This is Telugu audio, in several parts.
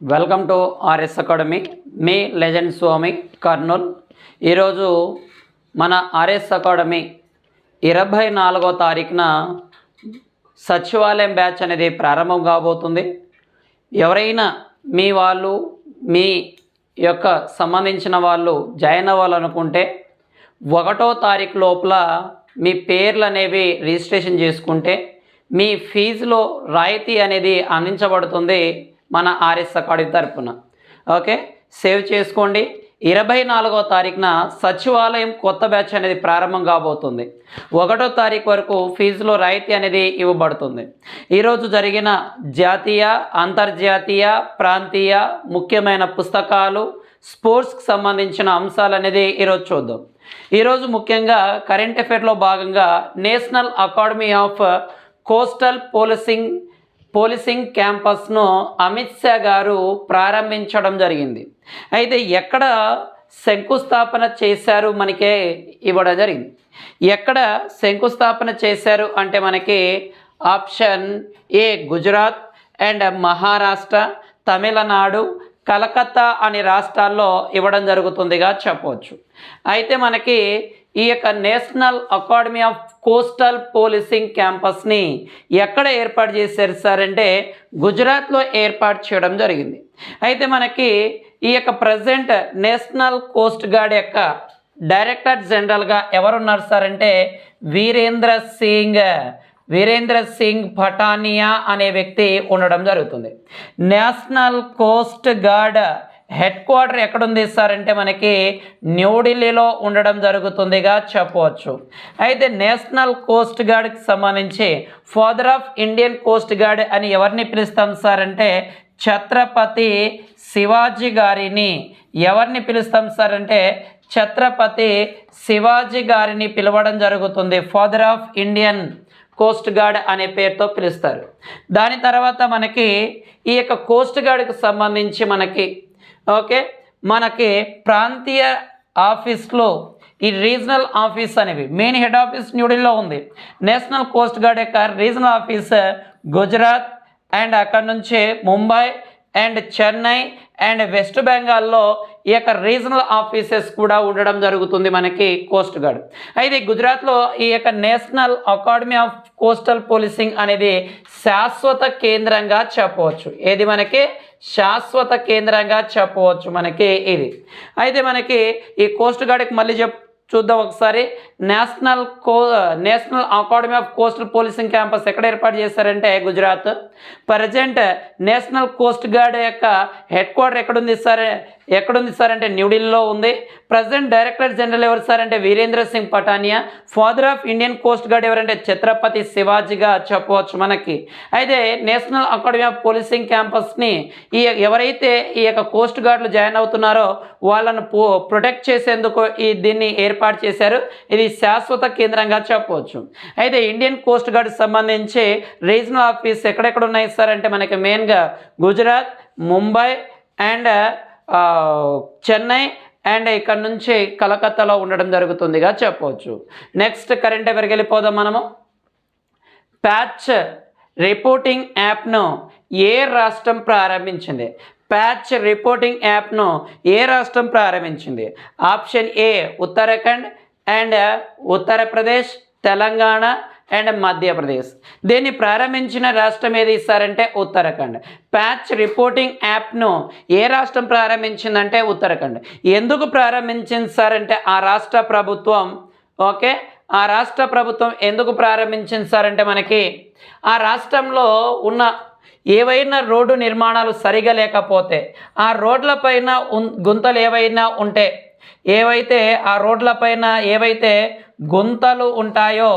Welcome to RS academy. మీ లెజెండ్ స్వామి కర్నూల్. ఈరోజు మన ఆర్ఎస్ అకాడమీ 24వ తారీఖున సచివాలయం బ్యాచ్ అనేది ప్రారంభం కాబోతుంది. ఎవరైనా మీ వాళ్ళు మీ యొక్క సంబంధించిన వాళ్ళు జాయిన్ అవ్వాలనుకుంటే 1వ తారీఖు లోపల మీ పేర్లు అనేవి రిజిస్ట్రేషన్ చేసుకుంటే మీ ఫీజులో రాయితీ అనేది అందించబడుతుంది మన ఆర్ఎస్ అకాడమీ తరపున. ఓకే, సేవ్ చేసుకోండి. 24వ తారీఖున సచివాలయం కొత్త బ్యాచ్ అనేది ప్రారంభం కాబోతుంది. 1వ తారీఖు వరకు ఫీజులో రాయితీ అనేది ఇవ్వబడుతుంది. ఈరోజు జరిగిన జాతీయ, అంతర్జాతీయ, ప్రాంతీయ ముఖ్యమైన పుస్తకాలు, స్పోర్ట్స్కి సంబంధించిన అంశాలు అనేది ఈరోజు చూద్దాం. ఈరోజు ముఖ్యంగా కరెంట్ అఫైర్లో భాగంగా national academy of coastal policing క్యాంపస్ను అమిత్ షా గారు ప్రారంభించడం జరిగింది. అయితే ఎక్కడ శంకుస్థాపన చేశారు మనకే ఇవ్వడం జరిగింది. ఎక్కడ శంకుస్థాపన చేశారు అంటే మనకి option A Gujarat and Maharashtra, Tamil Nadu, Calcutta అనే రాష్ట్రాల్లో ఇవ్వడం జరుగుతుందిగా చెప్పవచ్చు. అయితే మనకి ఈ యొక్క national academy of coastal policing క్యాంపస్ని ఎక్కడ ఏర్పాటు చేశారు సార్ అంటే గుజరాత్లో ఏర్పాటు చేయడం జరిగింది. అయితే మనకి ఈ యొక్క ప్రజెంట్ నేషనల్ కోస్ట్ గార్డ్ యొక్క డైరెక్టర్ జనరల్గా ఎవరున్నారు సార్ అంటే వీరేంద్ర సింగ్ పఠానియా అనే వ్యక్తి ఉండడం జరుగుతుంది. National coast gourd head quarter ఎక్కడుంది సార్ అంటే మనకి న్యూఢిల్లీలో ఉండడం జరుగుతుందిగా చెప్పవచ్చు. అయితే నేషనల్ కోస్ట్ గార్డ్కి సంబంధించి father of Indian coast gourd అని ఎవరిని పిలుస్తాం సార్ అంటే ఛత్రపతి శివాజీ గారిని. ఎవరిని పిలుస్తాం సార్ అంటే ఛత్రపతి శివాజీ గారిని పిలవడం జరుగుతుంది. Father of Indian coast gourd అనే పేరుతో పిలుస్తారు. దాని తర్వాత మనకి ఈ యొక్క కోస్ట్ గార్డ్కి సంబంధించి మనకి ప్రాంతీయ ఆఫీస్లో ఈ రీజనల్ ఆఫీస్ అనేవి మెయిన్ హెడ్ ఆఫీస్ న్యూఢిల్లీలో ఉంది. నేషనల్ కోస్ట్ గార్డ్ యొక్క రీజనల్ ఆఫీస్ గుజరాత్ అండ్ అక్కడ నుంచి Mumbai and Chennai and west బెంగాల్లో ఈ యొక్క రీజనల్ ఆఫీసెస్ కూడా ఉండడం జరుగుతుంది మనకి కోస్ట్ గార్డ్. అయితే గుజరాత్లో ఈ యొక్క national academy of coastal policing అనేది శాశ్వత కేంద్రంగా చెప్పవచ్చు. ఏది మనకి శాశ్వత కేంద్రంగా చెప్పవచ్చు మనకి ఇది. అయితే మనకి ఈ కోస్ట్ గార్డ్కి మళ్ళీ చూద్దాం ఒకసారి. National academy of coastal policing campus ఎక్కడ ఏర్పాటు చేశారంటే Gujarat. Present national coast guard యొక్క హెడ్ క్వార్టర్ ఎక్కడుంది సార్ అంటే న్యూఢిల్లీలో ఉంది. ప్రజెంట్ డైరెక్టర్ జనరల్ ఎవరు సార్ అంటే Virendra Singh Pathania. Father of Indian coast guard ఎవరంటే ఛత్రపతి శివాజీగా చెప్పవచ్చు మనకి. అయితే నేషనల్ అకాడమీ ఆఫ్ పోలీసింగ్ క్యాంపస్ని ఎవరైతే ఈ యొక్క కోస్ట్ గార్డులు జాయిన్ అవుతున్నారో వాళ్ళను ప్రొటెక్ట్ చేసేందుకు దీన్ని ఏర్పాటు చేశారు. ఇది శాశ్వత కేంద్రంగా చెప్పవచ్చు. అయితే ఇండియన్ కోస్ట్ గార్డ్ సంబంధించి రీజనల్ ఆఫీస్ ఎక్కడెక్కడ ఉన్నాయి సార్ అంటే మనకి మెయిన్గా గుజరాత్, ముంబై అండ్ చెన్నై అండ్ ఇక్కడ నుంచి కలకత్తాలో ఉండడం జరుగుతుందిగా చెప్పవచ్చు. నెక్స్ట్ కరెంట్ అఫైర్కి వెళ్ళిపోదాం మనము. ప్యాచ్ రిపోర్టింగ్ యాప్ను ఏ రాష్ట్రం ప్రారంభించింది? ప్యాచ్ రిపోర్టింగ్ యాప్ను ఏ రాష్ట్రం ప్రారంభించింది? Option A Uttarakhand and Uttar Pradesh, Telangana and Madhya Pradesh. దీన్ని ప్రారంభించిన రాష్ట్రం ఏది ఇస్తారంటే ఉత్తరాఖండ్. ప్యాచ్ రిపోర్టింగ్ యాప్ను ఏ రాష్ట్రం ప్రారంభించిందంటే ఉత్తరాఖండ్. ఎందుకు ప్రారంభించింది సార్ అంటే ఆ రాష్ట్ర ప్రభుత్వం ఎందుకు ప్రారంభించింది సార్ అంటే మనకి ఆ రాష్ట్రంలో ఉన్న ఏవైనా రోడ్డు నిర్మాణాలు సరిగా లేకపోతే ఆ రోడ్లపైన గుంతలు ఏవైనా ఉంటే ఆ రోడ్లపైన ఏవైతే గుంతలు ఉంటాయో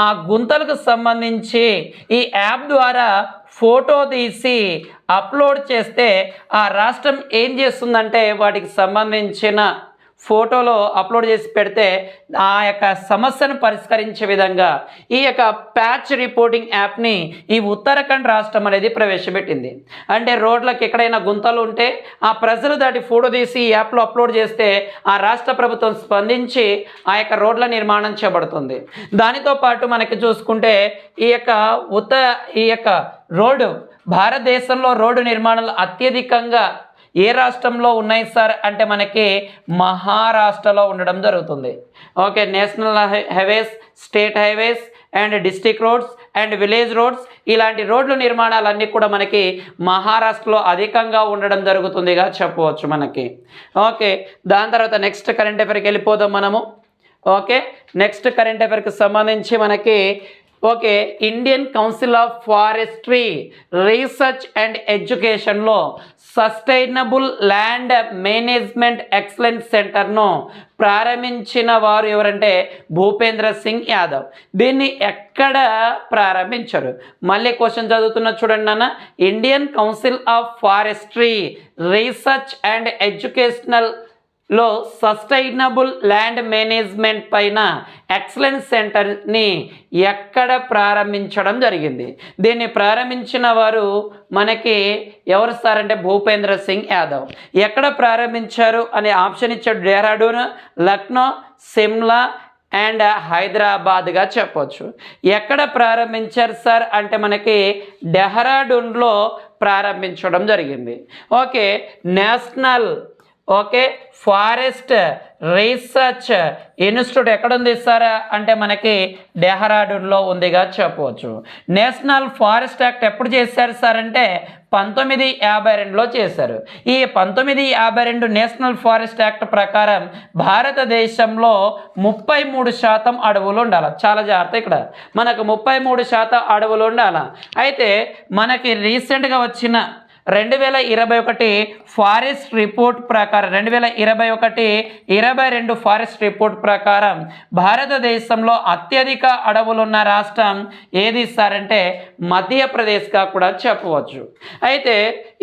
ఆ గుంతలకు సంబంధించి ఈ యాప్ ద్వారా ఫోటో తీసి అప్లోడ్ చేస్తే ఆ రాష్ట్రం ఏం చేస్తుందంటే వాటికి సంబంధించిన ఫోటోలో అప్లోడ్ చేసి పెడితే ఆ యొక్క సమస్యను పరిష్కరించే విధంగా ఈ యొక్క ప్యాచ్ రిపోర్టింగ్ యాప్ని ఈ ఉత్తరాఖండ్ రాష్ట్రం అనేది ప్రవేశపెట్టింది. అంటే రోడ్లకు ఎక్కడైనా గుంతలు ఉంటే ఆ ప్రజలు దాటి ఫోటో తీసి ఈ యాప్లో అప్లోడ్ చేస్తే ఆ రాష్ట్ర ప్రభుత్వం స్పందించి ఆ యొక్క రోడ్ల నిర్మాణం చేపడుతుంది. దానితో పాటు మనకి చూసుకుంటే ఈ యొక్క రోడ్డు భారతదేశంలో రోడ్డు నిర్మాణాలు అత్యధికంగా ఏ రాష్ట్రంలో ఉన్నాయి సార్ అంటే మనకి మహారాష్ట్రలో ఉండడం జరుగుతుంది. Okay, national highways, state highways and district roads and village roads ఇలాంటి రోడ్లు నిర్మాణాలన్నీ కూడా మనకి మహారాష్ట్రలో అధికంగా ఉండడం జరుగుతుందిగా చెప్పవచ్చు మనకి. ఓకే, దాని తర్వాత నెక్స్ట్ కరెంట్ అఫైర్కి వెళ్ళిపోదాం మనము. ఓకే, నెక్స్ట్ కరెంట్ అఫైర్కి సంబంధించి మనకి okay, Indian council of forestry research and ఎడ్యుకేషన్లో సస్టైనబుల్ ల్యాండ్ మేనేజ్మెంట్ ఎక్సలెన్స్ సెంటర్ను ప్రారంభించిన వారు ఎవరంటే భూపేంద్ర సింగ్ యాదవ్. దీన్ని ఎక్కడ ప్రారంభించారు? మళ్ళీ క్వశ్చన్ చదువుతున్నా చూడండి నాన్న. Indian council of forestry research and educational లో సస్టైనబుల్ ల్యాండ్ మేనేజ్మెంట్ పైన ఎక్సలెన్స్ సెంటర్ని ఎక్కడ ప్రారంభించడం జరిగింది? దీన్ని ప్రారంభించిన వారు మనకి ఎవరు సార్ అంటే భూపేంద్ర సింగ్ యాదవ్. ఎక్కడ ప్రారంభించారు అనే ఆప్షన్ ఇచ్చాడు. డెహ్రాడూన్, లక్నో, సిమ్లా అండ్ హైదరాబాద్గా చెప్పవచ్చు. ఎక్కడ ప్రారంభించారు సార్ అంటే మనకి డెహ్రాడూన్లో ప్రారంభించడం జరిగింది. Okay, national forest research institute ఎక్కడ ఉంది సార్ అంటే మనకి డెహ్రాడూన్లో ఉందిగా చెప్పవచ్చు. నేషనల్ ఫారెస్ట్ యాక్ట్ ఎప్పుడు చేశారు సార్ అంటే 1952లో చేశారు. ఈ 1952 నేషనల్ ఫారెస్ట్ యాక్ట్ ప్రకారం భారతదేశంలో 33% అడవులు ఉండాలి. చాలా జాగ్రత్త, ఇక్కడ మనకు 33% అడవులు ఉండాలి. అయితే మనకి రీసెంట్గా వచ్చిన 2021 ఫారెస్ట్ రిపోర్ట్ ప్రకారం 2021-22 ఫారెస్ట్ రిపోర్ట్ ప్రకారం భారతదేశంలో అత్యధిక అడవులున్న రాష్ట్రం ఏది సార్ అంటే మధ్యప్రదేశ్గా కూడా చెప్పవచ్చు. అయితే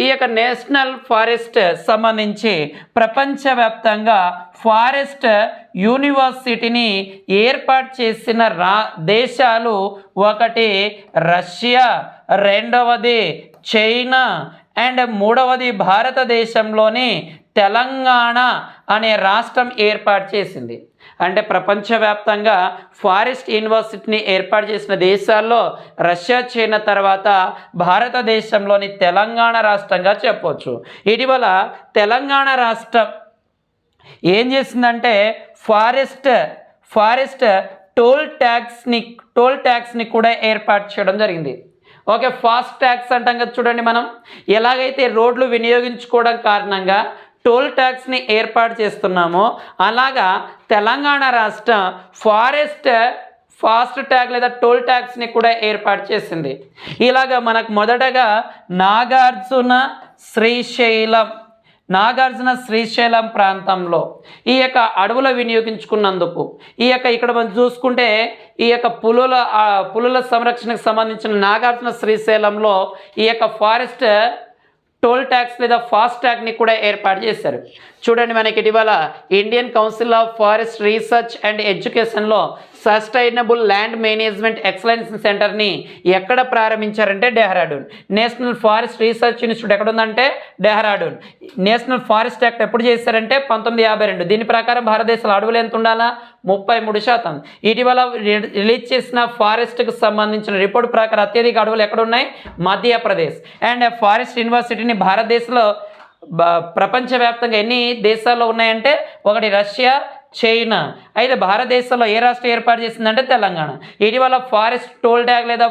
ఈ యొక్క నేషనల్ ఫారెస్ట్ సంబంధించి ప్రపంచవ్యాప్తంగా ఫారెస్ట్ యూనివర్సిటీని ఏర్పాటు చేసిన దేశాలు ఒకటి రష్యా, రెండవది చైనా అండ్ మూడవది భారతదేశంలోని తెలంగాణ అనే రాష్ట్రం ఏర్పాటు చేసింది. అంటే ప్రపంచవ్యాప్తంగా ఫారెస్ట్ యూనివర్సిటీని ఏర్పాటు చేసిన దేశాల్లో రష్యా, చైనా తర్వాత భారతదేశంలోని తెలంగాణ రాష్ట్రంగా చెప్పవచ్చు. ఇటీవల తెలంగాణ రాష్ట్రం ఏం చేసిందంటే ఫారెస్ట్ టోల్ ట్యాక్స్ని కూడా ఏర్పాటు చేయడం జరిగింది. ఓకే, ఫాస్ట్ ట్యాక్స్ అంటాం కదా చూడండి. మనం ఎలాగైతే రోడ్లు వినియోగించుకోవడం కారణంగా టోల్ ట్యాక్స్ని ఏర్పాటు చేస్తున్నామో అలాగా తెలంగాణ రాష్ట్రం ఫాస్ట్ ట్యాగ్ లేదా టోల్ ట్యాక్స్ని కూడా ఏర్పాటు చేసింది. ఇలాగా మనకు మొదటగా నాగార్జున శ్రీశైలం ప్రాంతంలో ఈ యొక్క అడవుల వినియోగించుకున్నందుకు ఇక్కడ మనం చూసుకుంటే ఈ యొక్క పులుల సంరక్షణకు సంబంధించిన నాగార్జున శ్రీశైలంలో ఈ యొక్క ఫారెస్ట్ టోల్ ట్యాక్స్ లేదా ఫాస్ట్ ట్యాగ్ని కూడా ఏర్పాటు చేశారు. చూడండి, మనకి ఇటీవల Indian council of forest research and ఎడ్యుకేషన్లో సస్టైనబుల్ ల్యాండ్ మేనేజ్మెంట్ ఎక్సలెన్స్ సెంటర్ని ఎక్కడ ప్రారంభించారంటే Dehradun. National forest research institute ఎక్కడ ఉందంటే డెహ్రాడూన్. నేషనల్ ఫారెస్ట్ యాక్ట్ ఎప్పుడు చేశారంటే 1952. దీని ప్రకారం భారతదేశంలో అడవులు ఎంత ఉండాలా? 33%. ఇటీవల రిలీజ్ చేసిన ఫారెస్ట్కి సంబంధించిన రిపోర్ట్ ప్రకారం అత్యధిక అడవులు ఎక్కడ ఉన్నాయి? మధ్యప్రదేశ్. అండ్ ఫారెస్ట్ యూనివర్సిటీని భారతదేశంలో ప్రపంచవ్యాప్తంగా ఎన్ని దేశాల్లో ఉన్నాయంటే ఒకటి రష్యా, చైనా. అయితే భారతదేశంలో ఏ రాష్ట్రం ఏర్పాటు చేసిందంటే తెలంగాణ. ఇటీవల ఫారెస్ట్ టోల్ ట్యాగ్ లేదా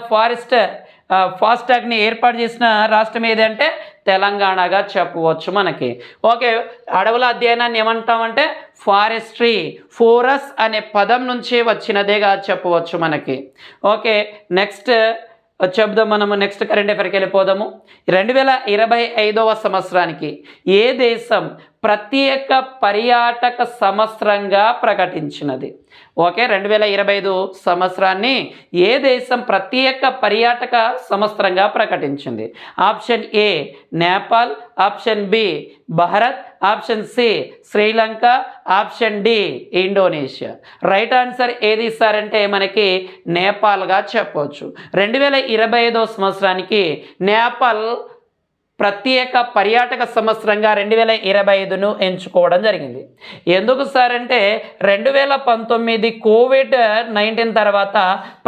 ఫాస్ట్ ట్యాగ్ని ఏర్పాటు చేసిన రాష్ట్రం ఏదంటే తెలంగాణగా చెప్పవచ్చు మనకి. ఓకే, అడవుల అధ్యయనాన్ని ఏమంటామంటే ఫోరస్ అనే పదం నుంచి వచ్చినదేగా చెప్పవచ్చు మనకి. ఓకే, నెక్స్ట్ చెప్దాం మనము. నెక్స్ట్ కరెంట్ అఫైర్కి వెళ్ళిపోదాము. 2025వ సంవత్సరానికి ఏ దేశం ప్రత్యేక పర్యాటక సంవత్సరంగా ప్రకటించినది? ఓకే, 2025 సంవత్సరాన్ని ఏ దేశం ప్రత్యేక పర్యాటక సంవత్సరంగా ప్రకటించింది? Option A Nepal, option B Bharat, option C Sri Lanka, option D Indonesia. Right answer ఏది సార్ అంటే మనకి నేపాల్గా చెప్పవచ్చు. 2025వ సంవత్సరానికి నేపాల్ ప్రత్యేక పర్యాటక సంవత్సరంగా 2025ను ఎంచుకోవడం జరిగింది. ఎందుకు సార్ అంటే 2019 కోవిడ్-19 తర్వాత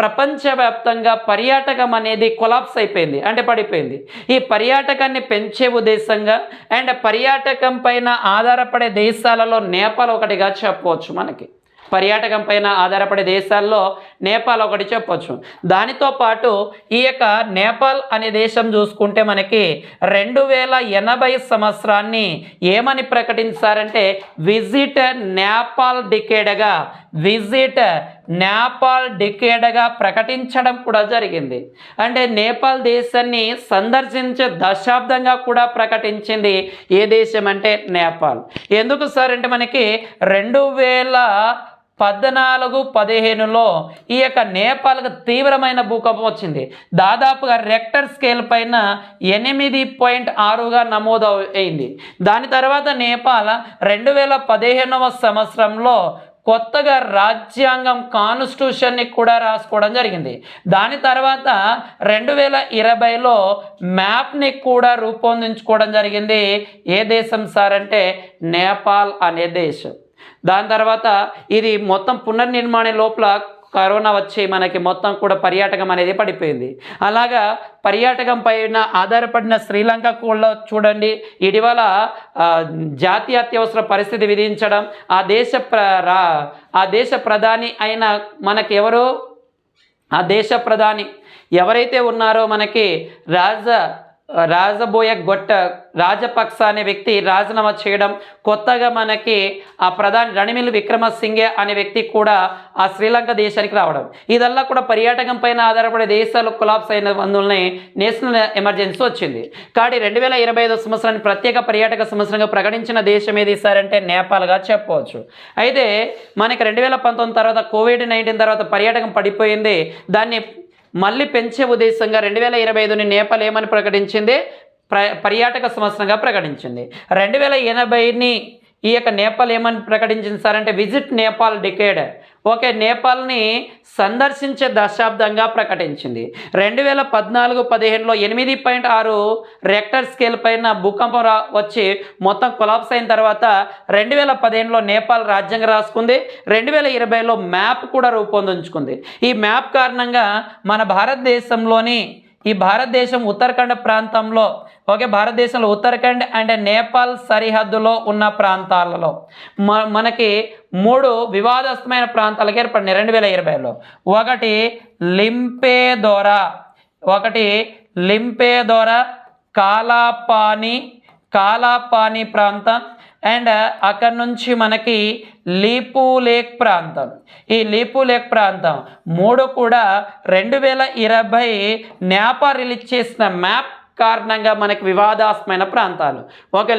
ప్రపంచవ్యాప్తంగా పర్యాటకం అనేది కొలాప్స్ అయిపోయింది, అంటే పడిపోయింది. ఈ పర్యాటకాన్ని పెంచే ఉద్దేశంగా అండ్ పర్యాటకం పైన ఆధారపడే దేశాలలో నేపాల్ ఒకటిగా చెప్పవచ్చు. మనకి పర్యాటకం పైన ఆధారపడే దేశాల్లో నేపాల్ ఒకటి చెప్పొచ్చు. దానితో పాటు ఈ యొక్క నేపాల్ అనే దేశం చూసుకుంటే మనకి 2080 సంవత్సరాన్ని ఏమని ప్రకటించారంటే విజిట్ నేపాల్ డికేడ్గా ప్రకటించడం కూడా జరిగింది. అంటే నేపాల్ దేశాన్ని సందర్శించే దశాబ్దంగా కూడా ప్రకటించింది ఏ దేశం అంటే నేపాల్. ఎందుకు సార్ అంటే మనకి 2014-15లో ఈ యొక్క నేపాల్కు తీవ్రమైన భూకంపం వచ్చింది. దాదాపుగా రెక్టర్ స్కేల్ పైన 8.6గా నమోదు అయింది. దాని తర్వాత నేపాల్ 2015వ సంవత్సరంలో కొత్తగా రాజ్యాంగం కాన్స్టిట్యూషన్ని కూడా రాసుకోవడం జరిగింది. దాని తర్వాత 2020లో మ్యాప్ని కూడా రూపొందించుకోవడం జరిగింది. ఏ దేశం సార్ అంటే నేపాల్ అనే దేశం. దాని తర్వాత ఇది మొత్తం పునర్నిర్మాణం లోపల కరోనా వచ్చి మనకి మొత్తం కూడా పర్యాటకం అనేది పడిపోయింది. అలాగా పర్యాటకం పైన ఆధారపడిన శ్రీలంక కూడా చూడండి, ఇటీవల జాతీయ అత్యవసర పరిస్థితి విధించడం, ఆ దేశ ప్రధాని అయిన మనకి ఆ దేశ ప్రధాని ఎవరైతే ఉన్నారో మనకి రాజపక్స అనే వ్యక్తి రాజీనామా చేయడం, కొత్తగా మనకి ఆ ప్రధాని రనిల్ విక్రమసింఘే అనే వ్యక్తి కూడా ఆ శ్రీలంక దేశానికి రావడం, ఇదల్లా కూడా పర్యాటకం పైన ఆధారపడే దేశాలు కొలాప్స్ అయిన అందువల్లనే నేషనల్ ఎమర్జెన్సీ వచ్చింది. కాబట్టి 2025 సంవత్సరాన్ని ప్రత్యేక పర్యాటక సంవత్సరంగా ప్రకటించిన దేశం ఏది సార్ అంటే నేపాల్గా చెప్పవచ్చు. అయితే మనకి 2019 తర్వాత కోవిడ్-19 తర్వాత పర్యాటకం పడిపోయింది. దాన్ని మళ్ళీ పెంచే ఉద్దేశంగా 2025ని నేపాల్ ఏమని ప్రకటించింది? పర్యాటక సంవత్సరంగా ప్రకటించింది. 2080ని ఈ యొక్క నేపాల్ ఏమని ప్రకటించింది సార్ అంటే విజిట్ నేపాల్ డికేడ్. ఓకే, నేపాల్ని సందర్శించే దశాబ్దంగా ప్రకటించింది. 2014-15లో 8.6 రెక్టర్ స్కేల్ పైన భూకంపం వచ్చి మొత్తం కొలాప్స్ అయిన తర్వాత 2015లో నేపాల్ రాజ్యాంగం రాసుకుంది. 2020లో మ్యాప్ కూడా రూపొందించుకుంది. ఈ మ్యాప్ కారణంగా మన భారతదేశం ఉత్తరాఖండ్ ప్రాంతంలో, భారతదేశంలో ఉత్తరాఖండ్ అండ్ నేపాల్ సరిహద్దులో ఉన్న ప్రాంతాలలో మనకి 3 వివాదాస్పదమైన ప్రాంతాలకు ఏర్పడినాయి 2020లో. ఒకటి లింపేదోరా కాలాపాని ప్రాంతం అండ్ అక్కడ నుంచి మనకి లీపు లేక్ ప్రాంతం. ఈ లీపు లేక్ ప్రాంతం 3 కూడా 2020 నేపాల్ రిలీజ్ చేసిన మ్యాప్ కారణంగా మనకి వివాదాస్పదమైన ప్రాంతాలు.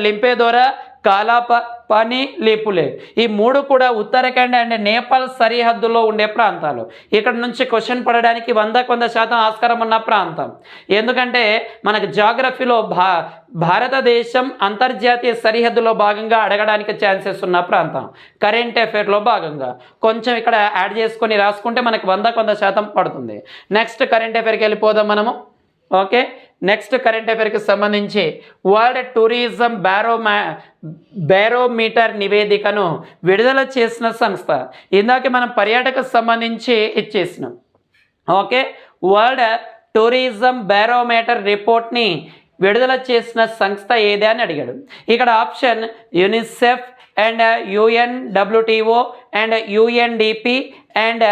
లింపేదోరా, కాలాపాని, లీపు లేక్, ఈ 3 కూడా ఉత్తరాఖండ్ అండ్ నేపాల్ సరిహద్దులో ఉండే ప్రాంతాలు. ఇక్కడ నుంచి క్వశ్చన్ పడడానికి 100% ఆస్కారం ఉన్న ప్రాంతం. ఎందుకంటే మనకు జాగ్రఫీలో భారతదేశం అంతర్జాతీయ సరిహద్దులో భాగంగా అడగడానికి ఛాన్సెస్ ఉన్న ప్రాంతం. కరెంట్ అఫైర్లో భాగంగా కొంచెం ఇక్కడ యాడ్ చేసుకొని రాసుకుంటే మనకు 100% పడుతుంది. నెక్స్ట్ కరెంట్ అఫైర్కి వెళ్ళిపోదాం మనము. ఓకే, నెక్స్ట్ కరెంట్ అఫైర్కి సంబంధించి వరల్డ్ టూరిజం బ్యారోమీటర్ నివేదికను విడుదల చేసిన సంస్థ. ఇందాక మనం పర్యాటక సంబంధించి ఇచ్చేసినాం. ఓకే, వరల్డ్ టూరిజం బ్యారోమీటర్ రిపోర్ట్ని విడుదల చేసిన సంస్థ ఏదే అని అడిగాడు. ఇక్కడ option UNICEF and UNWTO and UNDP and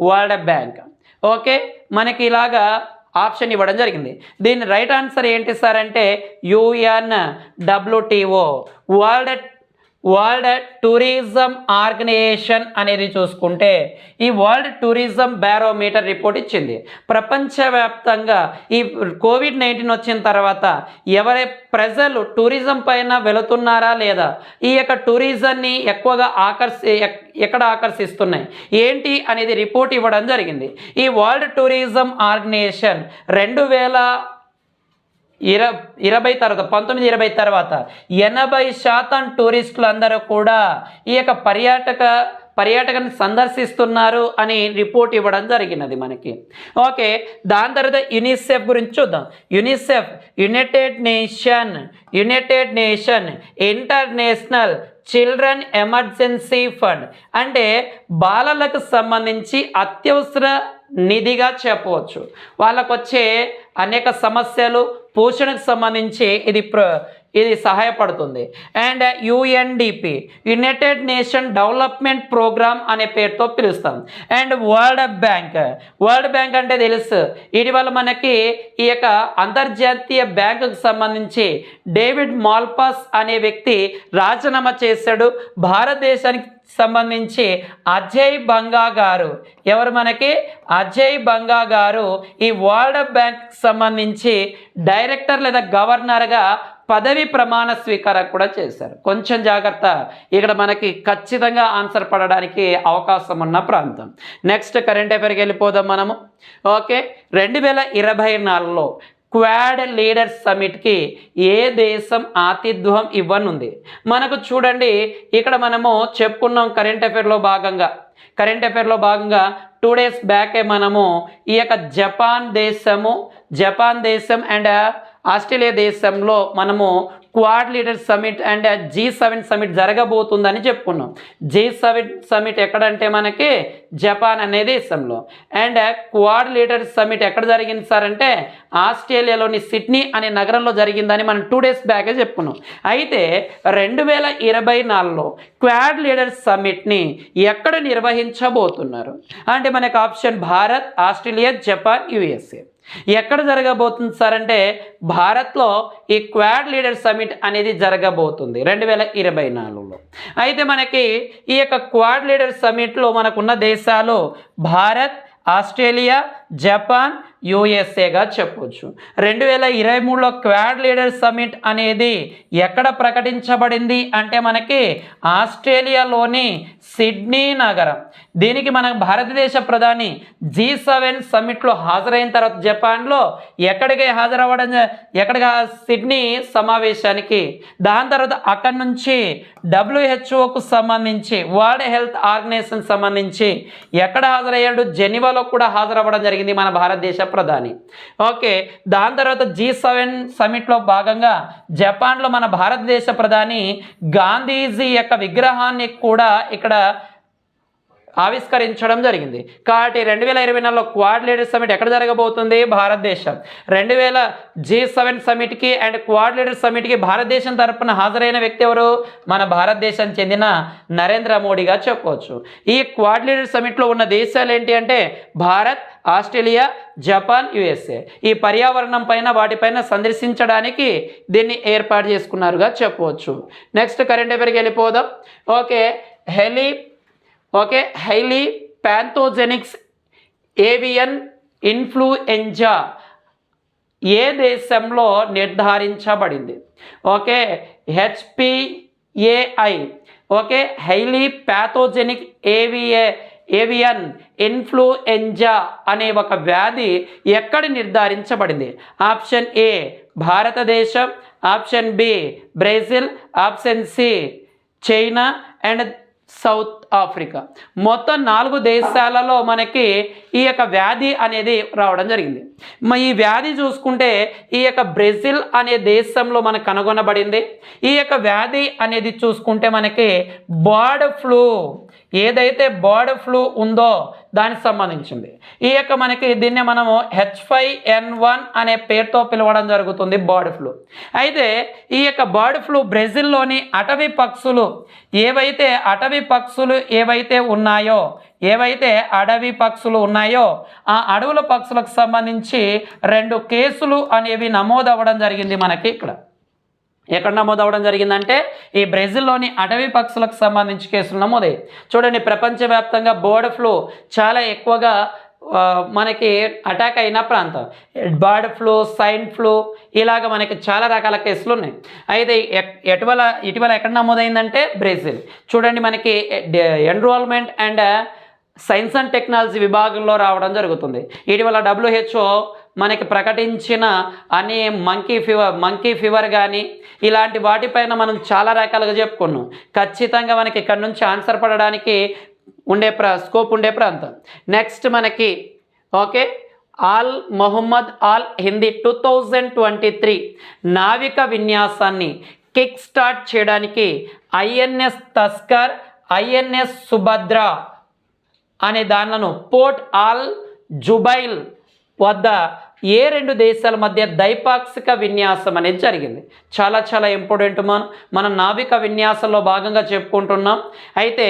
world bank. Okay, మనకి ఇలాగా ఆప్షన్ ఇవ్వడం జరిగింది. దీని రైట్ ఆన్సర్ ఏంటి సార్ అంటే UNWTO, వరల్డ్ టూరిజం ఆర్గనైజేషన్ అనేది చూసుకుంటే ఈ వరల్డ్ టూరిజం బ్యారోమీటర్ రిపోర్ట్ ఇచ్చింది. ప్రపంచవ్యాప్తంగా ఈ కోవిడ్-19 వచ్చిన తర్వాత ప్రజలు టూరిజం పైన వెళుతున్నారా లేదా, ఈ యొక్క టూరిజంని ఎక్కువగా ఎక్కడ ఆకర్షిస్తున్నాయి ఏంటి అనేది రిపోర్ట్ ఇవ్వడం జరిగింది. ఈ వరల్డ్ టూరిజం ఆర్గనైజేషన్ 1920 తర్వాత 80% టూరిస్టులు అందరూ కూడా ఈ యొక్క పర్యాటకను సందర్శిస్తున్నారు అని రిపోర్ట్ ఇవ్వడం జరిగినది మనకి. ఓకే, దాని తర్వాత యునిసెఫ్ గురించి చూద్దాం. UNICEF United nation international children emergency fund, అంటే బాలలకు సంబంధించి అత్యవసర నిధిగా చెప్పవచ్చు. వాళ్ళకు వచ్చే అనేక సమస్యలు పోషణకు సంబంధించి ఇది సహాయపడుతుంది. And UNDP united nation development programme అనే పేరుతో పిలుస్తాం. అండ్ వరల్డ్ బ్యాంక్ అంటే తెలుసు, ఇటీవల మనకి ఈ యొక్క అంతర్జాతీయ బ్యాంకుకు సంబంధించి డేవిడ్ మాల్పాస్ అనే వ్యక్తి రాజీనామా చేశాడు. భారతదేశానికి సంబంధించి అజయ్ బంగా గారు, ఎవరు మనకి అజయ్ బంగా గారు ఈ వరల్డ్ బ్యాంక్ సంబంధించి డైరెక్టర్ లేదా గవర్నర్గా పదవి ప్రమాణ స్వీకారం కూడా చేశారు. కొంచెం జాగ్రత్త, ఇక్కడ మనకి ఖచ్చితంగా ఆన్సర్ పడడానికి అవకాశం ఉన్న ప్రాంతం. నెక్స్ట్ కరెంట్ అఫైర్కి వెళ్ళిపోదాం మనము. ఓకే, 2024లో క్వాడ్ లీడర్స్ సమిట్కి ఏ దేశం ఆతిథ్యం ఇవ్వనుంది? మనకు చూడండి, ఇక్కడ మనము చెప్పుకున్నాం కరెంట్ అఫైర్లో భాగంగా 2 days బ్యాకే మనము ఈ యొక్క జపాన్ దేశం అండ్ ఆస్ట్రేలియా దేశంలో మనము quad leader summit and G7 summit జరగబోతుందని చెప్పుకున్నాం. G7 సమిట్ ఎక్కడంటే మనకి జపాన్ అనే దేశంలో, అండ్ క్వాడ్ లీడర్ సమిట్ ఎక్కడ జరిగింది సార్ అంటే ఆస్ట్రేలియాలోని సిడ్నీ అనే నగరంలో జరిగిందని మనం 2 days బ్యాకే చెప్పుకున్నాం. అయితే 2024లో క్వాడ్ లీడర్ సమిట్ని ఎక్కడ నిర్వహించబోతున్నారు అంటే మనకు option Bharat, Australia, Japan, USA. ఎక్కడ జరగబోతుంది సార్ అంటే భారత్లో ఈ క్వాడ్ లీడర్ సమిట్ అనేది జరగబోతుంది 2024లో. అయితే మనకి ఈ యొక్క క్వాడ్ లీడర్ సమిట్లో మనకున్న దేశాలు భారత్, ఆస్ట్రేలియా, జపాన్, యుఎస్ఏగా చెప్పవచ్చు. 2023లో క్వాడ్ లీడర్ సమిట్ అనేది ఎక్కడ ప్రకటించబడింది అంటే మనకి ఆస్ట్రేలియాలోని సిడ్నీ నగరం. దీనికి మన భారతదేశ ప్రధాని G7 సమిట్లో హాజరైన తర్వాత జపాన్లో ఎక్కడికి సిడ్నీ సమావేశానికి, దాని తర్వాత అక్కడి నుంచి WHOకు సంబంధించి వరల్డ్ హెల్త్ ఆర్గనైజేషన్ సంబంధించి ఎక్కడ హాజరయ్యాడు? జెనీవాలో కూడా హాజరవ్వడం జరిగింది మన భారతదేశ ప్రధాని. ఓకే, దాని తర్వాత G7 సమిట్లో భాగంగా జపాన్లో మన భారతదేశ ప్రధాని గాంధీజీ యొక్క విగ్రహాన్ని కూడా ఇక్కడ ఆవిష్కరించడం జరిగింది. కాబట్టి 2024లో క్వాడ్ లీడర్ సమిట్ ఎక్కడ జరగబోతుంది? భారతదేశం. G7 సమిట్కి అండ్ క్వాడ్ లీడర్ సమిట్కి భారతదేశం తరపున హాజరైన వ్యక్తి ఎవరు? మన భారతదేశం చెందిన నరేంద్ర మోడీగా చెప్పవచ్చు. ఈ క్వాడ్ లీడర్ సమిట్లో ఉన్న దేశాలు ఏంటి అంటే భారత్, ఆస్ట్రేలియా, జపాన్, USA. ఈ పర్యావరణం పైన వాటిపైన సందర్శించడానికి దీన్ని ఏర్పాటు చేసుకున్నారుగా చెప్పవచ్చు. నెక్స్ట్ కరెంట్ అఫైర్కి వెళ్ళిపోదాం. హైలీ ప్యాంథోజెనిక్స్ ఏవియన్ ఇన్ఫ్లుయెంజా ఏ దేశంలో నిర్ధారించబడింది? HPAI. Highly pathogenic avian influenza అనే ఒక వ్యాధి ఎక్కడ నిర్ధారించబడింది? ఆప్షన్ ఏ భారతదేశం, option B Brazil, option C China and South Africa. మొత్తం 4 దేశాలలో మనకి ఈ యొక్క వ్యాధి అనేది రావడం జరిగింది. ఈ వ్యాధి చూసుకుంటే ఈ యొక్క బ్రెజిల్ అనే దేశంలో మనకు కనుగొనబడింది. ఈ యొక్క వ్యాధి అనేది చూసుకుంటే మనకి బర్డ్ ఫ్లూ, ఏదైతే బర్డ్ ఫ్లూ ఉందో దానికి సంబంధించింది. ఈ యొక్క మనకి దీన్ని మనము H5N1 అనే పేరుతో పిలవడం జరుగుతుంది, బర్డ్ ఫ్లూ. అయితే ఈ యొక్క బర్డ్ ఫ్లూ బ్రెజిల్లోని అటవీ పక్షులు ఏవైతే అడవి పక్షులు ఉన్నాయో ఆ అడవుల పక్షులకు సంబంధించి 2 కేసులు అనేవి నమోదవ్వడం జరిగింది. మనకి ఎక్కడ నమోదవడం జరిగిందంటే ఈ బ్రెజిల్లోని అటవీ పక్షులకు సంబంధించి కేసులు నమోదయ్యాయి. చూడండి, ప్రపంచవ్యాప్తంగా బర్డ్ ఫ్లూ చాలా ఎక్కువగా మనకి అటాక్ అయిన ప్రాంతం. బర్డ్ ఫ్లూ, స్వైన్ ఫ్లూ ఇలాగ మనకి చాలా రకాల కేసులు ఉన్నాయి. అయితే ఇటీవల ఎక్కడ నమోదైందంటే బ్రెజిల్. చూడండి, మనకి enrolment and science and technology విభాగంలో రావడం జరుగుతుంది. ఇటీవల WHO మనకి ప్రకటించిన అనే మంకీ ఫీవర్ కానీ ఇలాంటి వాటిపైన మనం చాలా రకాలుగా చెప్పుకున్నాం. ఖచ్చితంగా మనకి ఇక్కడ నుంచి ఆన్సర్ పడడానికి స్కోప్ ఉండే ప్రాంతం. నెక్స్ట్ మనకి ఓకే ఆల్ మొహమ్మద్ ఆల్ హిందీ 2023 నావిక విన్యాసాన్ని కిక్ స్టార్ట్ చేయడానికి ఐఎన్ఎస్ తస్కర్, ఐఎన్ఎస్ సుభద్ర అనే దానిలను పోర్ట్ ఆల్ జుబైల్ వద్ద ఏ రెండు దేశాల మధ్య ద్వైపాక్షిక విన్యాసం అనేది జరిగింది. చాలా చాలా ఇంపార్టెంట్. మనం నావిక విన్యాసంలో భాగంగా చెప్పుకుంటున్నాం. అయితే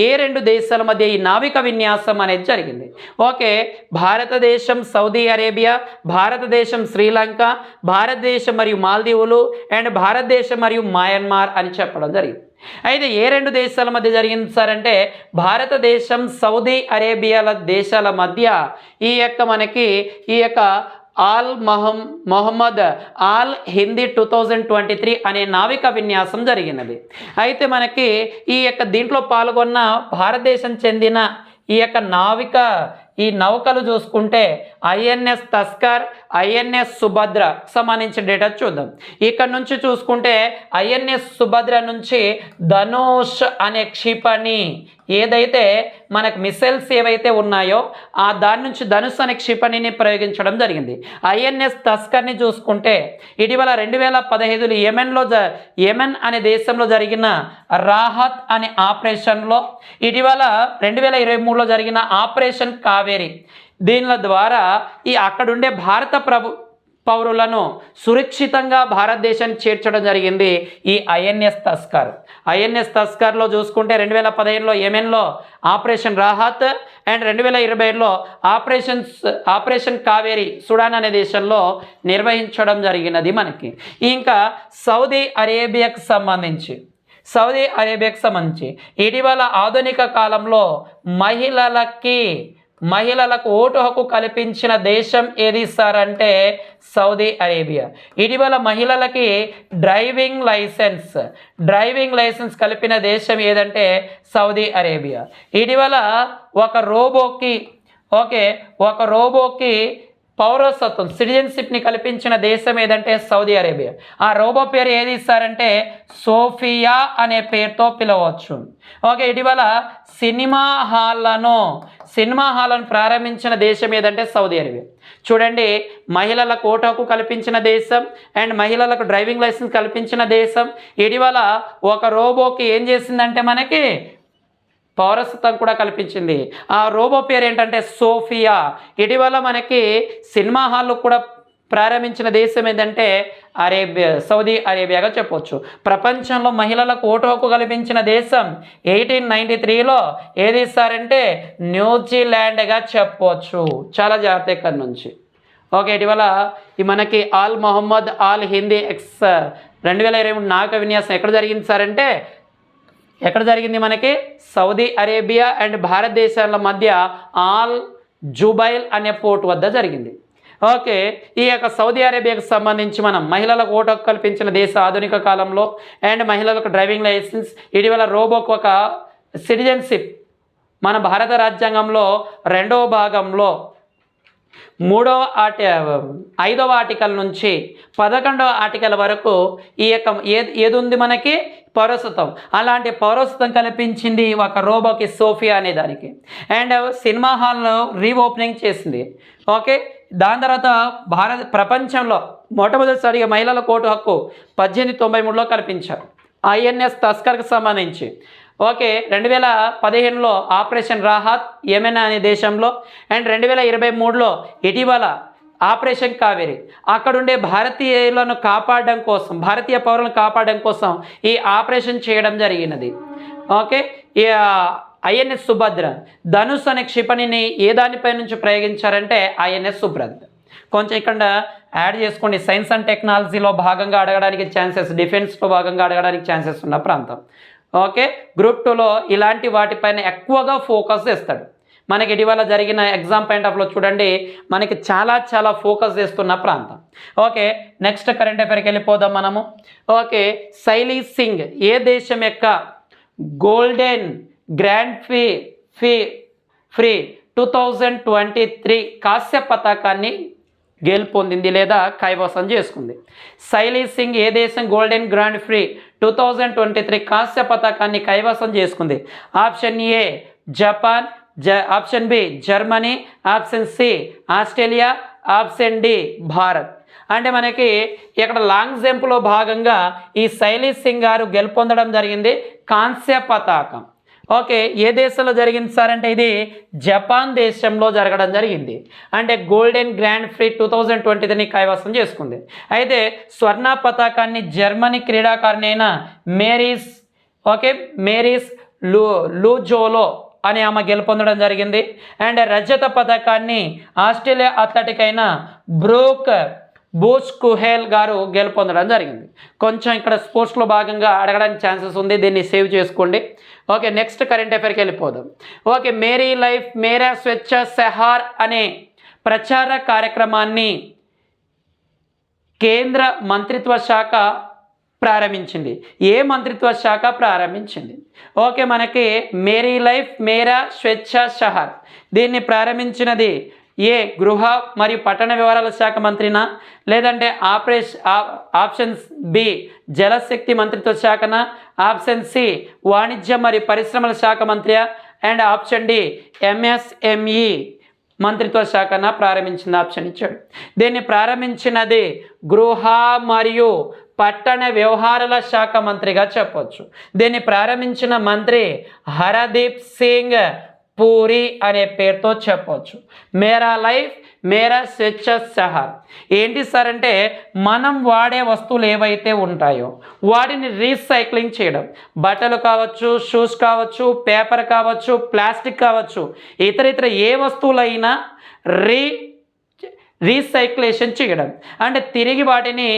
ఏ రెండు దేశాల మధ్య ఈ నావిక విన్యాసం అనేది జరిగింది? ఓకే, భారతదేశం సౌదీ అరేబియా, భారతదేశం శ్రీలంక, భారతదేశం మరియు మాల్దీవులు అండ్ భారతదేశం మరియు మయన్మార్ అని చెప్పడం జరిగింది. అయితే ఏ రెండు దేశాల మధ్య జరిగింది సార్ అంటే భారతదేశం సౌదీ అరేబియాల దేశాల మధ్య ఈ యొక్క ఆల్ మొహమ్మద్ ఆల్ హిందీ 2023 అనే నావిక విన్యాసం జరిగినది. అయితే మనకి దీంట్లో పాల్గొన్న భారతదేశం చెందిన ఈ నౌకలు చూసుకుంటే ఐఎన్ఎస్ తస్కర్, ఐఎన్ఎస్ సుభద్ర సంబంధించిన డేటా చూద్దాం. ఇక్కడ నుంచి చూసుకుంటే ఐఎన్ఎస్ సుభద్ర నుంచి ధనుష్ అనే క్షిపణి ఏదైతే మనకు మిసైల్స్ ఏవైతే ఉన్నాయో దాని నుంచి ధనుష్ అనే క్షిపణిని ప్రయోగించడం జరిగింది. ఐఎన్ఎస్ తస్కర్ని చూసుకుంటే ఇటీవల 2015 యెమెన్ అనే దేశంలో జరిగిన రాహత్ అనే ఆపరేషన్లో, ఇటీవల 2023లో జరిగిన ఆపరేషన్ కావేరి, దీనిల ద్వారా అక్కడుండే భారత పౌరులను సురక్షితంగా భారతదేశానికి చేర్చడం జరిగింది ఈ ఐఎన్ఎస్ తస్కర్. ఐఎన్ఎస్ తస్కర్లో చూసుకుంటే 2015లో యెమెన్లో ఆపరేషన్ రాహత్ అండ్ 2020లో ఆపరేషన్ కావేరి సుడాన్ అనే దేశంలో నిర్వహించడం జరిగినది మనకి. ఇంకా సౌదీ అరేబియాకు సంబంధించి ఇటీవల ఆధునిక కాలంలో మహిళలకు ఓటు హక్కు కల్పించిన దేశం ఏది సార్ అంటే సౌదీ అరేబియా. ఇటీవల మహిళలకి డ్రైవింగ్ లైసెన్స్ కలిపిన దేశం ఏదంటే సౌదీ అరేబియా. ఇటీవల ఒక రోబోకి పౌరసత్వం సిటిజన్షిప్ని కల్పించిన దేశం ఏదంటే సౌదీ అరేబియా. ఆ రోబో పేరు ఏది ఇస్తారంటే సోఫియా అనే పేరుతో పిలవచ్చు. ఓకే, ఇటీవల సినిమా హాళ్లను ప్రారంభించిన దేశం ఏదంటే సౌదీ అరేబియా. చూడండి, మహిళలకు ఓటు హక్కు కల్పించిన దేశం అండ్ మహిళలకు డ్రైవింగ్ లైసెన్స్ కల్పించిన దేశం. ఇటీవల ఒక రోబోకి ఏం చేసిందంటే మనకి పౌరసత్వం కూడా కల్పించింది. ఆ రోబో పేరు ఏంటంటే సోఫియా. ఇటీవల మనకి సినిమా హాల్ కూడా ప్రారంభించిన దేశం ఏంటంటే సౌదీ అరేబియాగా చెప్పవచ్చు. ప్రపంచంలో మహిళలకు ఓటు హక్కు కల్పించిన దేశం 1893లో ఏది ఇస్తారంటే న్యూజిలాండ్గా చెప్పవచ్చు. చాలా జాగ్రత్త ఇక్కడ నుంచి. ఓకే, ఇటీవల మనకి ఆల్ మొహమ్మద్ ఆల్ హిందీ 2023 నావిక విన్యాసం ఎక్కడ జరిగింది సార్ అంటే మనకి సౌదీ అరేబియా అండ్ భారతదేశాల మధ్య ఆల్ జుబైల్ అనే పోర్ట్ వద్ద జరిగింది. ఓకే, సౌదీ అరేబియాకు సంబంధించి మనం మహిళలకు ఓటు హక్కు కల్పించిన దేశ ఆధునిక కాలంలో అండ్ మహిళలకు డ్రైవింగ్ లైసెన్స్, ఇటీవల రోబోకు ఒక సిటిజన్షిప్ మన భారత రాజ్యాంగంలో 2వ భాగంలో 5వ ఆర్టికల్ నుంచి 11వ ఆర్టికల్ వరకు ఏది ఉంది మనకి పౌరసత్వం. అలాంటి పౌరసత్వం కల్పించింది ఒక రోబోకి సోఫియా అనే దానికి. అండ్ సినిమా హాల్లో రీఓపెనింగ్ చేసింది. ఓకే, దాని తర్వాత ప్రపంచంలో మొట్టమొదటిసారిగా మహిళల ఓటు హక్కు 1893లో కల్పించారు ఐఎన్ఎస్ తస్కర్కి సంబంధించి. ఓకే, 2015లో ఆపరేషన్ రాహత్ యెమెన్ అనే దేశంలో అండ్ 2023లో ఇటీవల ఆపరేషన్ కావేరి. అక్కడుండే భారతీయ పౌరులను కాపాడడం కోసం ఈ ఆపరేషన్ చేయడం జరిగినది. ఓకే, ఐఎన్ఎస్ సుభద్ర ధనుష్ అనే క్షిపణిని ఏ దానిపై నుంచి ప్రయోగించారంటే ఐఎన్ఎస్ సుభద్ర. కొంచెం ఇక్కడ యాడ్ చేసుకోండి. సైన్స్ అండ్ టెక్నాలజీలో భాగంగా అడగడానికి ఛాన్సెస్, డిఫెన్స్లో భాగంగా అడగడానికి ఛాన్సెస్ ఉన్న ప్రాంతం. ఓకే, గ్రూప్ 2లో ఇలాంటి వాటిపైన ఎక్కువగా ఫోకస్ చేస్తాడు. మనకి ఇటీవల జరిగిన ఎగ్జామ్ పాయింట్ ఆఫ్లో చూడండి, మనకి చాలా ఫోకస్ చేస్తున్న ప్రాంతం. ఓకే, నెక్స్ట్ కరెంట్ అఫైర్కి వెళ్ళిపోదాం మనము. ఓకే, శైలీ సింగ్ ఏ దేశం యొక్క గోల్డెన్ గ్రాండ్ ప్రీ 2023 కాంస్య పతాకాన్ని గెలుపొందింది లేదా కైవసం చేసుకుంది? శైలీ సింగ్ ఏ దేశం గోల్డెన్ గ్రాండ్ ప్రీ 2023 కాంస్య పతాకాన్ని కైవసం చేసుకుంది? Option A Japan, option B Germany, option C Australia, option D Bharat. అంటే మనకి ఇక్కడ లాంగ్ జంప్లో భాగంగా ఈ శైలీ సింగ్ గారు గెలుపొందడం జరిగింది కాంస్య పతాకం. ఓకే, ఏ దేశంలో జరిగింది సార్ అంటే ఇది జపాన్ దేశంలో జరగడం జరిగింది. అంటే గోల్డెన్ గ్రాండ్ ప్రీ 2023 కైవసం చేసుకుంది. అయితే స్వర్ణ పతాకాన్ని జర్మనీ క్రీడాకారిణి అయిన మేరీస్ లూజోలో అని ఆమె గెలుపొందడం జరిగింది. అండ్ రజత పథకాన్ని ఆస్ట్రేలియా అథ్లెటిక్ అయిన బూచ్ కుహెల్ గారు గెలుపొందడం జరిగింది. కొంచెం ఇక్కడ స్పోర్ట్స్లో భాగంగా అడగడానికి ఛాన్సెస్ ఉంది, దీన్ని సేవ్ చేసుకోండి. ఓకే, నెక్స్ట్ కరెంట్ అఫైర్కి వెళ్ళిపోదాం. ఓకే, మేరీ లైఫ్ మేరా స్వచ్ఛ సహార్ అనే ప్రచార కార్యక్రమాన్ని కేంద్ర మంత్రిత్వ శాఖ ప్రారంభించింది. ఏ మంత్రిత్వ శాఖ ప్రారంభించింది? ఓకే, మనకి మేరీ లైఫ్ మేరా స్వచ్ఛ షహర్ దీన్ని ప్రారంభించినది ఏ గృహ మరియు పట్టణ వ్యవహారాల శాఖ మంత్రినా, లేదంటే ఆప్షన్ బి జలశక్తి మంత్రిత్వ శాఖనా, ఆప్షన్ సి వాణిజ్య మరియు పరిశ్రమల శాఖ మంత్రియా, అండ్ ఆప్షన్ డి ఎంఎస్ఎంఈ మంత్రిత్వ శాఖన ప్రారంభించింది ఆప్షన్ ఇచ్చాడు. దీన్ని ప్రారంభించినది గృహ మరియు పట్టణ వ్యవహారాల శాఖ మంత్రిగా చెప్పవచ్చు. దీన్ని ప్రారంభించిన మంత్రి హరదీప్ సింగ్ పూరి అనే పేరుతో చెప్పవచ్చు. మేరా లైఫ్ మేరా స్వచ్ఛ షహర్ ఏంటి సార్ అంటే మనం వాడే వస్తువులు ఏవైతే ఉంటాయో వాటిని రీసైక్లింగ్ చేయడం, బట్టలు కావచ్చు, షూస్ కావచ్చు, పేపర్ కావచ్చు, ప్లాస్టిక్ కావచ్చు, ఇతర ఏ వస్తువులైనా రీసైక్లేషన్ చేయడం అంటే తిరిగి వాటిని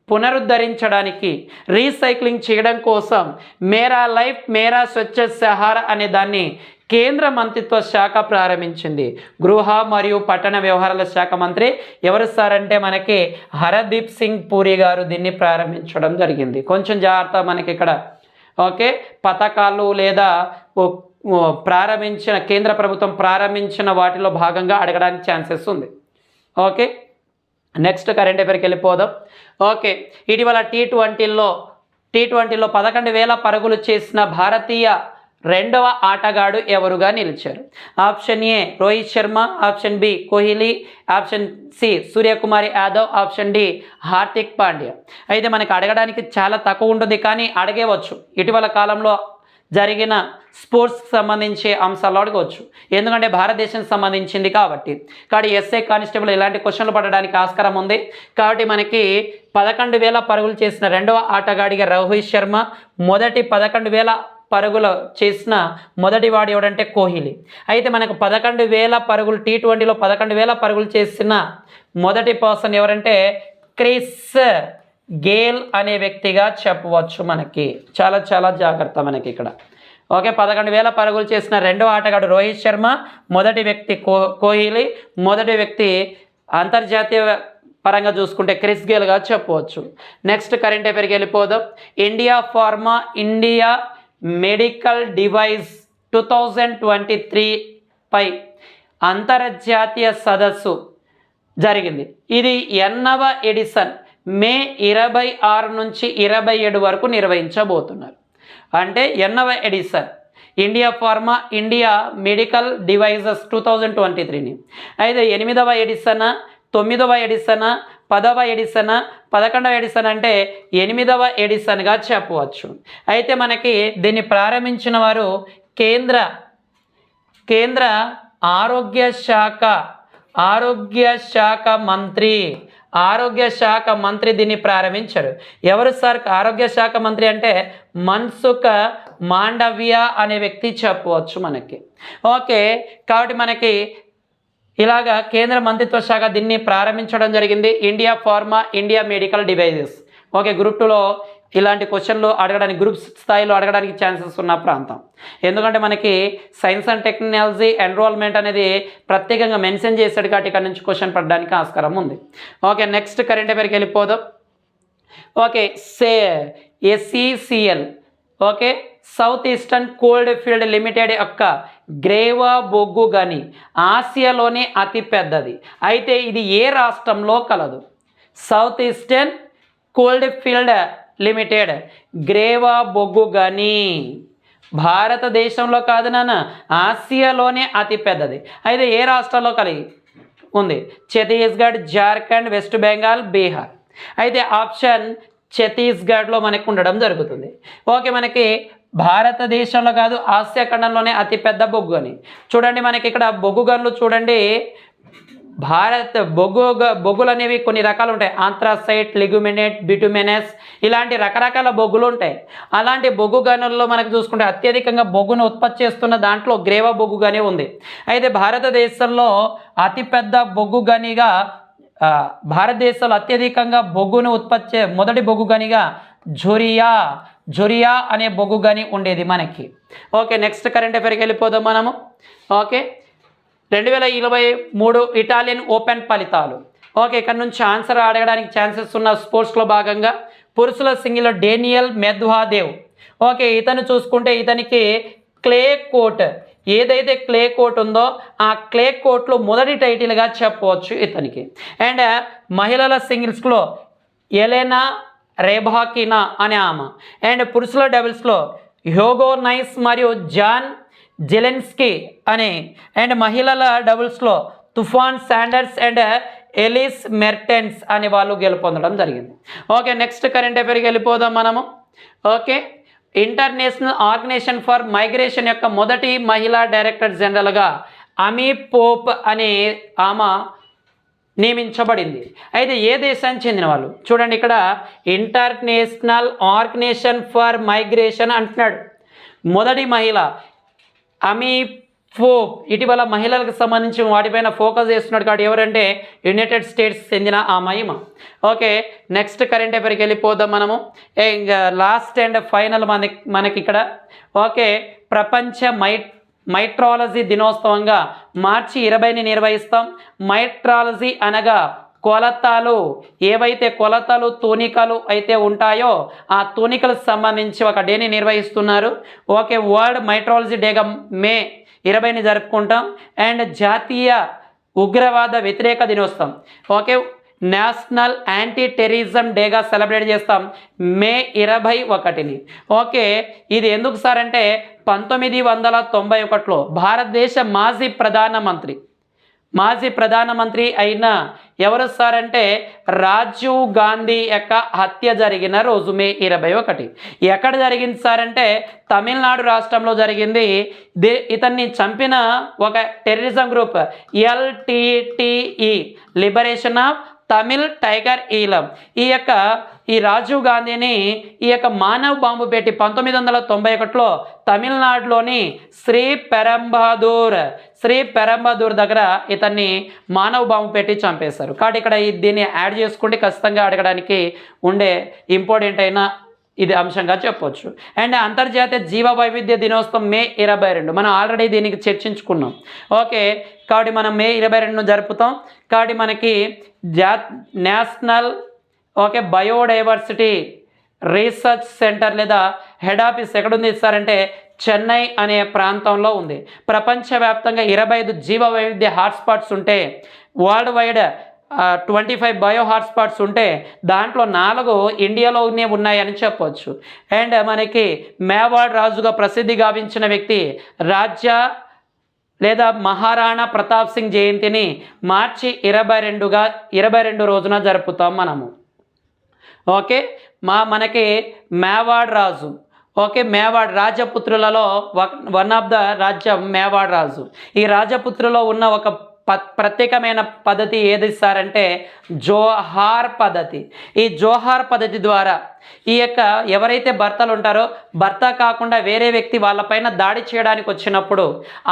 పునరుద్ధరించడానికి రీసైక్లింగ్ చేయడం కోసం మేరా లైఫ్ మేరా స్వచ్ఛ షహర్ అనే దాన్ని కేంద్ర మంత్రిత్వ శాఖ ప్రారంభించింది. గృహ మరియు పట్టణ వ్యవహారాల శాఖ మంత్రి ఎవరు సార్ అంటే మనకి హరదీప్ సింగ్ పూరి గారు దీన్ని ప్రారంభించడం జరిగింది. కొంచెం జాగ్రత్త మనకి ఇక్కడ. ఓకే, పథకాలు లేదా కేంద్ర ప్రభుత్వం ప్రారంభించిన వాటిలో భాగంగా అడగడానికి ఛాన్సెస్ ఉంది. ఓకే, నెక్స్ట్ కరెంట్ అఫైర్కి వెళ్ళిపోదాం. ఓకే, ఇటీవల టీ20లో 11,000 పరుగులు చేసిన భారతీయ రెండవ ఆటగాడు ఎవరుగా నిలిచారు? Option A Rohit Sharma, option B Kohli, option C Suryakumar Yadav, option D Hardik Pandya. అయితే మనకి అడగడానికి చాలా తక్కువ ఉంటుంది కానీ అడగవచ్చు. ఇటీవల కాలంలో జరిగిన స్పోర్ట్స్కి సంబంధించి అంశాలు అడగవచ్చు, ఎందుకంటే భారతదేశానికి సంబంధించింది కాబట్టి. ఎస్ఐ కానిస్టేబుల్ ఇలాంటి క్వశ్చన్లు పడడానికి ఆస్కారం ఉంది. కాబట్టి మనకి 11,000 పరుగులు చేసిన రెండవ ఆటగాడిగా రోహిత్ శర్మ, మొదటి 11,000 పరుగులు చేసిన మొదటి వాడు ఎవడంటే కోహ్లీ. అయితే మనకు 11,000 పరుగులు టీ20లో 11,000 పరుగులు చేసిన మొదటి పర్సన్ ఎవరంటే క్రిస్ గేల్ అనే వ్యక్తిగా చెప్పవచ్చు. మనకి చాలా జాగ్రత్త మనకి ఇక్కడ. ఓకే, 11,000 పరుగులు చేసిన రెండవ ఆటగాడు రోహిత్ శర్మ, మొదటి వ్యక్తి కోహ్లీ, మొదటి వ్యక్తి అంతర్జాతీయ పరంగా చూసుకుంటే క్రిస్ గేల్గా చెప్పవచ్చు. నెక్స్ట్ కరెంట్ అఫైర్కి వెళ్ళిపోదాం. ఇండియా మెడికల్ డివైస్ 2023 పై అంతర్జాతీయ సదస్సు జరిగింది. ఇది 8వ ఎడిషన్ మే 26 నుంచి 27 వరకు నిర్వహించబోతున్నారు. అంటే 8వ ఎడిషన్ ఇండియా మెడికల్ డివైజెస్ 2023ని. అయితే 8వ ఎడిషన్, 9వ ఎడిషన్, 10వ ఎడిషన్, 11వ ఎడిషన్ అంటే 8వ ఎడిషన్గా చెప్పవచ్చు. అయితే మనకి దీన్ని ప్రారంభించిన వారు కేంద్ర ఆరోగ్య శాఖ మంత్రి దీన్ని ప్రారంభించారు. ఎవరు సార్ ఆరోగ్య శాఖ మంత్రి అంటే మన్సుఖ్ మాండవ్య అనే వ్యక్తి చెప్పవచ్చు మనకి. ఓకే, కాబట్టి మనకి ఇలాగా కేంద్ర మంత్రిత్వ శాఖ దీన్ని ప్రారంభించడం జరిగింది. India medical devices. Okay, group 2లో ఇలాంటి క్వశ్చన్లు అడగడానికి, గ్రూప్ స్థాయిలో అడగడానికి ఛాన్సెస్ ఉన్న ప్రాంతం. ఎందుకంటే మనకి సైన్స్ అండ్ టెక్నాలజీ ఎన్రోల్మెంట్ అనేది ప్రత్యేకంగా మెన్షన్ చేశాడు కాబట్టి ఇక్కడ నుంచి క్వశ్చన్ పడడానికి ఆస్కారం ఉంది. ఓకే, నెక్స్ట్ కరెంట్ అఫైర్కి వెళ్ళిపోదాం. Okay, SECL okay south eastern coal field limited యొక్క గ్రేవా బొగ్గు గని ఆసియాలోనే అతి పెద్దది. అయితే ఇది ఏ రాష్ట్రంలో కలదు? South eastern coal field limited Gevra బొగ్గు గని భారతదేశంలో కాదు నాన్న, ఆసియాలోనే అతి పెద్దది. అయితే ఏ రాష్ట్రాల్లో కలిగి ఉంది? ఛత్తీస్గఢ్, జార్ఖండ్, వెస్ట్ బెంగాల్, బీహార్. అయితే ఆప్షన్ ఛత్తీస్గఢ్లో మనకు ఉండడం జరుగుతుంది. ఓకే, మనకి భారతదేశంలో కాదు ఆసియా ఖండంలోనే అతిపెద్ద బొగ్గు అని చూడండి. మనకి ఇక్కడ బొగ్గు గనులు చూడండి, బొగ్గులు అనేవి కొన్ని రకాలు ఉంటాయి. ఆంథ్రాసైట్, లిగ్యుమినేట్, బిటుమినస్, ఇలాంటి రకరకాల బొగ్గులు ఉంటాయి. అలాంటి బొగ్గు గనుల్లో మనకు చూసుకుంటే అత్యధికంగా బొగ్గును ఉత్పత్తి చేస్తున్న దాంట్లో గ్రేవా బొగ్గు గని ఉంది. అయితే భారతదేశంలో అతిపెద్ద బొగ్గు గనిగా భారతదేశంలో అత్యధికంగా బొగ్గును ఉత్పత్తి మొదటి బొగ్గు గనిగా జొరియా అనే బొగ్గు గని ఉండేది మనకి. ఓకే, నెక్స్ట్ కరెంట్ అఫైర్కి వెళ్ళిపోదాం మనము. ఓకే, 2023 ఇటాలియన్ ఓపెన్ ఫలితాలు. ఓకే, ఇక్కడ నుంచి ఆన్సర్ అడగడానికి ఛాన్సెస్ ఉన్న స్పోర్ట్స్లో భాగంగా పురుషుల సింగిల్లో డేనియల్ మెద్వాదేవ్. ఓకే, ఇతను చూసుకుంటే ఇతనికి క్లే కోట్, ఏదైతే క్లే కోట్ ఉందో ఆ క్లే కోట్లో మొదటి టైటిల్గా చెప్పవచ్చు ఇతనికి. అండ్ మహిళల సింగిల్స్లో ఎలెనా రేబాకినా అనే ఆమె. అండ్ పురుషుల డబుల్స్లో హ్యూగో నైస్ మరియు జాన్ జెలెన్స్కీ అనే. అండ్ మహిళల డబుల్స్లో తుఫాన్ శాండర్స్ అండ్ ఎలిస్ మెర్టెన్స్ అనే వాళ్ళు గెలుపొందడం జరిగింది. ఓకే, నెక్స్ట్ కరెంట్ అఫైర్కి వెళ్ళిపోదాం మనము. Okay, international organisation for migration యొక్క మొదటి మహిళా డైరెక్టర్ జనరల్గా అమీ పోప్ అనే ఆమె నియమించబడింది. అయితే ఏ దేశానికి చెందిన వాళ్ళు చూడండి, ఇక్కడ ఇంటర్నేషనల్ ఆర్గనైజేషన్ ఫర్ మైగ్రేషన్ అంటున్నాడు. మొదటి మహిళ అమీ పోప్. ఇటీవల మహిళలకు సంబంధించిన వాటిపైన ఫోకస్ చేస్తున్నాడు కాబట్టి ఎవరంటే యునైటెడ్ స్టేట్స్ చెందిన ఆ మహిమ. ఓకే, నెక్స్ట్ కరెంట్ అఫైర్కి వెళ్ళిపోదాం మనము. ఇంకా లాస్ట్ అండ్ ఫైనల్ మనకి ఇక్కడ. ఓకే, ప్రపంచ మైట్రాలజీ దినోత్సవంగా మార్చి 20ని నిర్వహిస్తాం. మైట్రాలజీ అనగా కొలతలు, ఏవైతే కొలతలు తూనికలు అయితే ఉంటాయో ఆ తూనికలకు సంబంధించి ఒక డేని నిర్వహిస్తున్నారు. ఓకే, వరల్డ్ మైట్రాలజీ డేగా మే 20ని జరుపుకుంటాం. అండ్ జాతీయ ఉగ్రవాద వ్యతిరేక దినోత్సవం, ఓకే, నేషనల్ యాంటీ టెర్రరిజం డేగా సెలబ్రేట్ చేస్తాం మే 21ని. ఓకే, ఇది ఎందుకు సార్ అంటే 1991లో భారతదేశ మాజీ ప్రధానమంత్రి అయిన ఎవరు సార్ అంటే రాజీవ్ గాంధీ యొక్క హత్య జరిగిన రోజు మే 21. ఎక్కడ జరిగింది సార్ అంటే తమిళనాడు రాష్ట్రంలో జరిగింది. ఇతన్ని చంపిన ఒక terrorism group LTTE, liberation of Tamil tiger Eelam. ఈ రాజీవ్ గాంధీని ఈ యొక్క మానవ బాంబు పెట్టి 1991లో తమిళనాడులోని శ్రీ పెరంబదూర్ దగ్గర ఇతన్ని మానవ బాంబు పెట్టి చంపేశారు. కాబట్టి ఇక్కడ దీన్ని యాడ్ చేసుకుంటే ఖచ్చితంగా అడగడానికి ఉండే ఇంపార్టెంట్ అయిన ఇది అంశంగా చెప్పవచ్చు. అండ్ అంతర్జాతీయ జీవ వైవిధ్య దినోత్సవం మే 22. మనం ఆల్రెడీ దీనికి చర్చించుకున్నాం. ఓకే, కాబట్టి మనం మే 22ను జరుపుతాం. కాబట్టి మనకి నేషనల్ బయోడైవర్సిటీ రీసెర్చ్ సెంటర్ లేదా హెడ్ ఆఫీస్ ఎక్కడుంది ఇస్తారంటే చెన్నై అనే ప్రాంతంలో ఉంది. ప్రపంచవ్యాప్తంగా 25 జీవ వైవిధ్య హాట్స్పాట్స్ ఉంటే వరల్డ్ వైడ్ 25 బయో హాట్స్పాట్స్ ఉంటే దాంట్లో 4 ఇండియాలోనే ఉన్నాయని చెప్పవచ్చు. అండ్ మనకి మేవాడ్ రాజుగా ప్రసిద్ధి గావించిన వ్యక్తి లేదా మహారాణా ప్రతాప్ సింగ్ జయంతిని మార్చి 22 రోజున జరుపుతాం మనము. ఓకే, మనకి మేవాడ్ రాజు. ఓకే, మేవాడ్ రాజపుత్రులలో వన్ ఆఫ్ ద రాజ్యం మేవాడ్ రాజు. ఈ రాజపుత్రులో ఉన్న ఒక ప్రత్యేకమైన పద్ధతి ఏది సార్ అంటే జోహార్ పద్ధతి. ఈ జోహార్ పద్ధతి ద్వారా ఈ యొక్క ఎవరైతే భర్తలు ఉంటారో భర్త కాకుండా వేరే వ్యక్తి వాళ్ళపైన దాడి చేయడానికి వచ్చినప్పుడు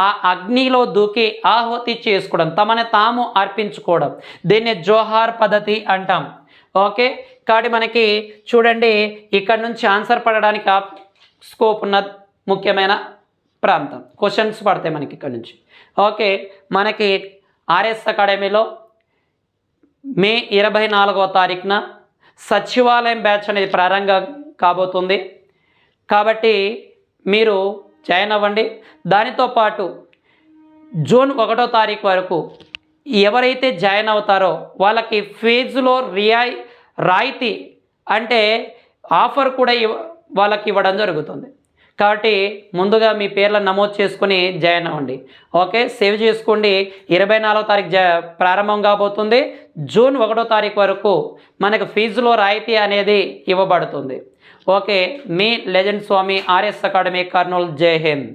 ఆ అగ్నిలో దూకి ఆహుతి చేసుకోవడం, తమని తాము అర్పించుకోవడం, దీన్ని జోహార్ పద్ధతి అంటాం. ఓకే, కాబట్టి మనకి చూడండి ఇక్కడ నుంచి ఆన్సర్ పడడానికి స్కోప్ ఉన్న ముఖ్యమైన ప్రాంతం క్వశ్చన్స్ పడతాయి మనకి ఇక్కడ నుంచి. ఓకే, మనకి RS అకాడమీలో మే 24వ తారీఖున సచివాలయం బ్యాచ్ అనేది ప్రారంభం కాబోతుంది. కాబట్టి మీరు జాయిన్ అవ్వండి. దానితో పాటు జూన్ 1వ తారీఖు వరకు ఎవరైతే జాయిన్ అవుతారో వాళ్ళకి ఫీజులో రాయితీ అంటే ఆఫర్ కూడా వాళ్ళకి ఇవ్వడం జరుగుతుంది. కాబట్టి ముందుగా మీ పేర్లను నమోదు చేసుకుని జాయిన్ అవ్వండి. ఓకే, సేవ్ చేసుకోండి. 24వ తారీఖు ప్రారంభం కాబోతుంది. జూన్ 1వ తారీఖు వరకు మనకు ఫీజులో రాయితీ అనేది ఇవ్వబడుతుంది. ఓకే, మీ లెజెండ్ స్వామి ఆర్ఎస్ అకాడమీ కర్నూలు. జై హింద్.